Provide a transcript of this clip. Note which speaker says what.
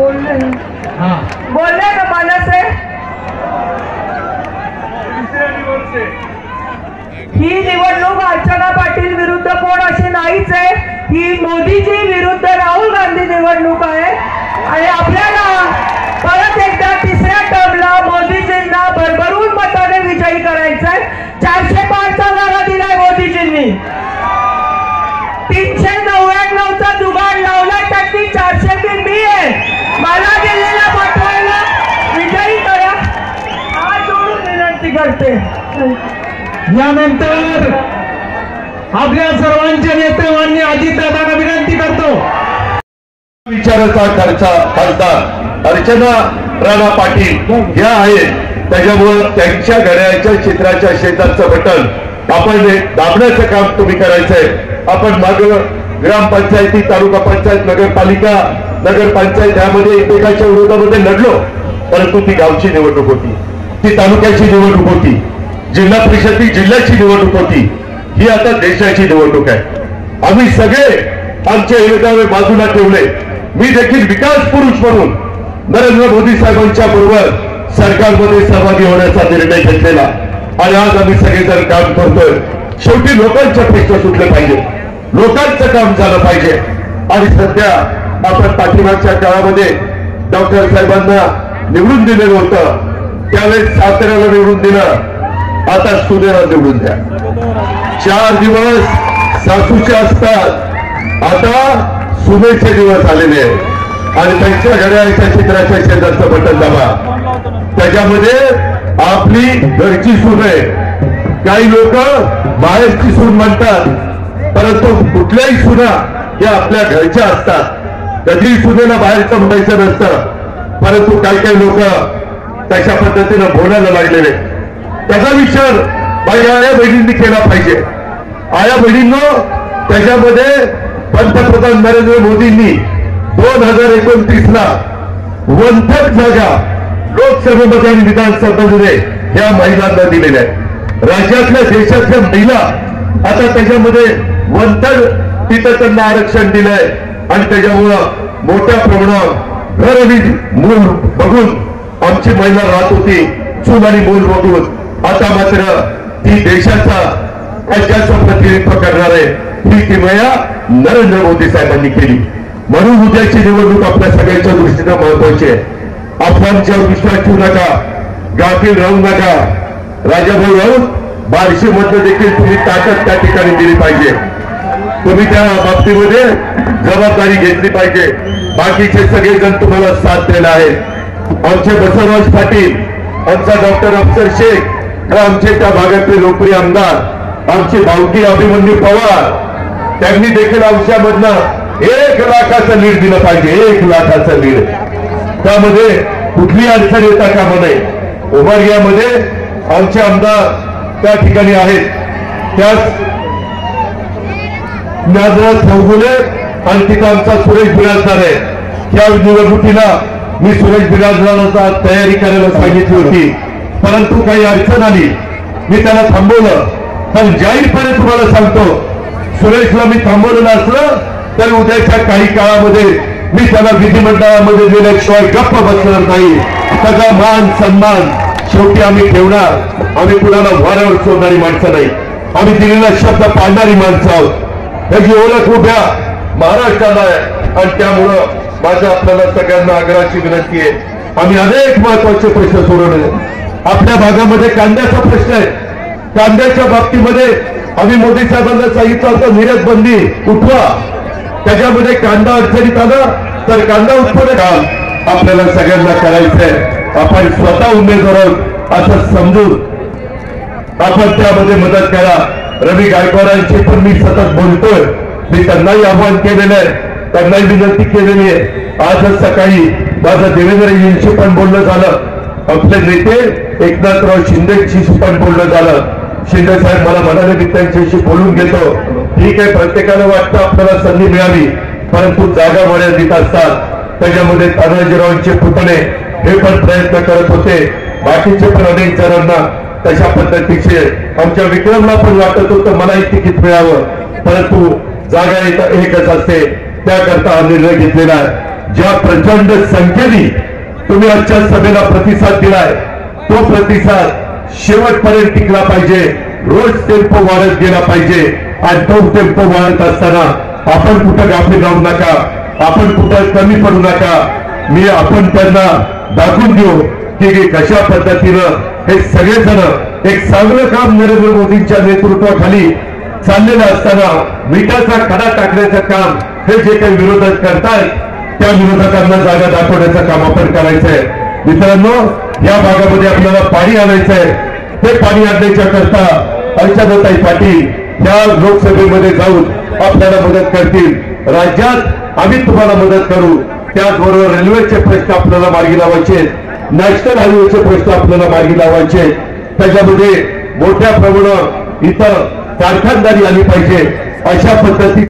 Speaker 1: बोलले ना मनसे ही निवडणूक अर्चना पाटील विरुद्ध कोण अशी नाहीच आहे, ही मोदीजी विरुद्ध राहुल गांधी निवडणूक आहे आणि आपल्याला परत एकदा तिसऱ्या टर्मला मोदीजींना भरभरून मताने विजयी करायचंय। 405चा नारा दिलाय मोदीजींनी, 399चा जुगाड लावला, त्यांनी 400 मी आहे, मला दिलेला पाठवायला विजयी करा, हात जोडून विनंती करते।
Speaker 2: यानंतर आपल्या सर्वांचे नेते माननीय अजितदादांना विनंती करतो।
Speaker 3: विचाराचा खासदार अर्चना राणा पाटील या आहेत, त्याच्यामुळे त्यांच्या घड्याळाच्या चित्राच्या शेजारचं बटन आपण दाबण्याचं काम तुम्ही करायचंय। आपण माग ग्रामपंचायती, तालुका पंचायत, नगरपालिका, नगरपंचायत यामध्ये एकमेकाच्या विरोधामध्ये लढलो, परंतु ती गावची निवडणूक होती, ती तालुक्याची निवडणूक होती, जिल्हा परिषद जिल्ह्याची निवडणूक होती, ही आता देशाची निवडणूक आहे। आम्ही सगळे आमचे विरोधावर बाजूला ठेवले। मी देखील विकास पुरुष म्हणून नरेंद्र मोदी साहेबांच्या बरोबर सरकारमध्ये सहभागी होण्याचा निर्णय घेतलेला आणि आज आम्ही सगळेजण काम करतोय। शेवटी लोकांचे प्रश्न सुटले पाहिजे, लोकांचं काम झालं पाहिजे आणि सध्या आपण पाठीमागच्या काळामध्ये डॉक्टर साहेबांना निवडून दिलेलं होतं, त्यावेळेस साताऱ्याला निवडून दिलं, आता सुनेला निवडून द्या। 4 दिवस सासूचे असतात, आता सुनेचे दिवस आलेले आहेत आणि त्यांच्या घड्याळाच्या चित्राच्या शेजारचं बटन दाबा, त्याच्यामध्ये आपली घरची सून आहे। काही लोक बाहेरची सून म्हणतात, परंतु कुठल्याही सुना या आपल्या घरच्या असतात, कधी सुनेला बाहेरचं म्हणायचं नसतं, परंतु काही काही लोक तशा पद्धतीनं बोलायला लागलेले। त्याचा विचार माझ्या आया बहिणींनी केला पाहिजे। आया बहिणींनो, त्याच्यामध्ये पंतप्रधान नरेंद्र मोदींनी 2029ला 1/3 जागा लोकसभेमध्ये आणि विधानसभेमध्ये या महिलांना दिलेल्या आहेत। राज्यातल्या देशातल्या महिला आता त्याच्यामध्ये 1/3 तिथं त्यांना आरक्षण दिलंय आणि त्याच्यामुळं मोठ्या प्रमाणात घर आणि मूल बघून आमची महिला राहत होती, चूल आणि मूल बघून। आता मात्र ती देशाचा राज्याचं प्रतिनिधित्व करणार आहे, ही किमया नरेंद्र मोदी साहेबांनी केली। म्हणून उद्याची निवडणूक आपल्या सगळ्यांच्या दृष्टीने महत्वाची आहे। आपण आमच्यावर विश्वास ठेवू नका, गाफील राहू नका। राजाभाऊ राऊत बार्शी मध्ये देखील तुम्ही ताकद त्या ठिकाणी दिली पाहिजे, तुम्ही त्या बाबतीमध्ये जबाबदारी घेतली पाहिजे। बाकीचे सगळेजण तुम्हाला साथ देणार आहेत। आमचे बसवराज पाटील, आमचा डॉक्टर अफसर शेख, आमचे त्या भागातले लोकप्रिय आमदार, आमचे भावकी अभिमन्यू पवार, त्यांनी देखील आमच्यामधनं 1 लाखाचं लीड दिलं पाहिजे, 1 लाखाचं लीड। त्यामध्ये कुठली अडचण येता कामा नये। उमरग्यामध्ये आमचे आमदार त्या ठिकाणी आहेत, त्याच ज्ञानराज चौगुले आणि तिथं आमचा सुरेश बिराजदार आहे। या निवडणुकीला मी सुरेश बिराजदारांचा तयारी करायला सांगितली होती, परंतु काही अडचण आली, मी त्याला थांबवलं। पण जाहीरपणे तुम्हाला सांगतो, सुरेशला मी थांबवलेलं असलं तर उद्याच्या काही काळामध्ये मी त्याला विधिमंडळामध्ये गेल्याशिवाय गप्प बसणार नाही। त्याचा मान सन्मान शेवटी आम्ही ठेवणार, आम्ही कुणाला वाऱ्यावर सोडणारी माणसं नाही, आम्ही दिलेला शब्द पाळणारी माणसं आहोत। याची ओळख उभ्या महाराष्ट्राला आहे आणि त्यामुळं माझ्या आपल्याला सगळ्यांना आग्रहाची विनंती आहे, आम्ही अनेक महत्वाचे प्रश्न सोडवले। आपल्या भागामध्ये कांद्याचा प्रश्न आहे, कांद्याच्या बाबतीमध्ये आम्ही मोदी साहेबांना सांगितलं होतं निर्यात बंदी उठवा, त्याच्यामध्ये कांदा अडचणीत आला तर कांदा उत्पन्न काम आपल्याला सगळ्यांना करायचंय। आपण स्वतः उमेदवार आहोत असं समजून आपण त्यामध्ये मदत करा। रवी गायकवाडांची पण मी सतत बोलतोय, मी त्यांनाही आव्हान केलेलं आहे, त्यांनाही विनंती केलेली आहे। आजच सकाळी माझं देवेंद्रजींशी पण बोलणं झालं, आपले नेते एकनाथराव शिंदेशी पण बोलणं झालं। शिंदे साहेब मला म्हणाले मी त्यांच्याशी बोलून घेतो, ठीक आहे, प्रत्येकाला वाटतं आपल्याला संधी मिळावी, परंतु जागा मर्यादित असतात। त्याच्यामध्ये तानाजीरावांचे पुतणे हे पण प्रयत्न करत होते, बाकीचे पण अनेक जणांना तशा पद्धतीचे आमच्या विक्रमला पण वाटत होतं मलाही तिकीट मिळावं, परंतु जागा एकच असते, त्याकरता हा निर्णय घेतलेला आहे। ज्या प्रचंड संख्येने तुम्ही आजच्या सभेला प्रतिसाद दिलाय तो प्रतिसाद शेवटपर्यंत टिकला पाहिजे. रोज टेम्पो वाढत गेला पाहिजे आणि तो टेम्पो वाढत असताना आपण कुठं गाफील राहू नका, आपण कुठं कमी पडू नका. आपण त्यांना दाखवून देऊ की कशा पद्धतीनं हे सगळेजण एक चांगलं काम नरेंद्र मोदींच्या नेतृत्वाखाली चाललेलं असताना मिठाचा खडा टाकण्याचं काम हे जे काही विरोधक करतायत त्या विरोधकांना जागा दाखवण्याचं काम आपण करायचंय. मित्रांनो, या भागामध्ये आपल्याला पाणी आणायचंय. ते पाणी आणण्याच्या करता अर्चनाताई पाटील या लोकसभेमध्ये जाऊन आपल्याला मदत करतील. राज्यात आम्ही तुम्हाला मदत करू. त्याचबरोबर रेल्वेचे प्रश्न आपल्याला मार्गी लावायचे, नॅशनल हायवेचे प्रश्न आपल्याला मार्गी लावायचे. त्याच्यामध्ये मोठ्या प्रमाणात इथं कारखानदारी आली पाहिजे. अशा पद्धती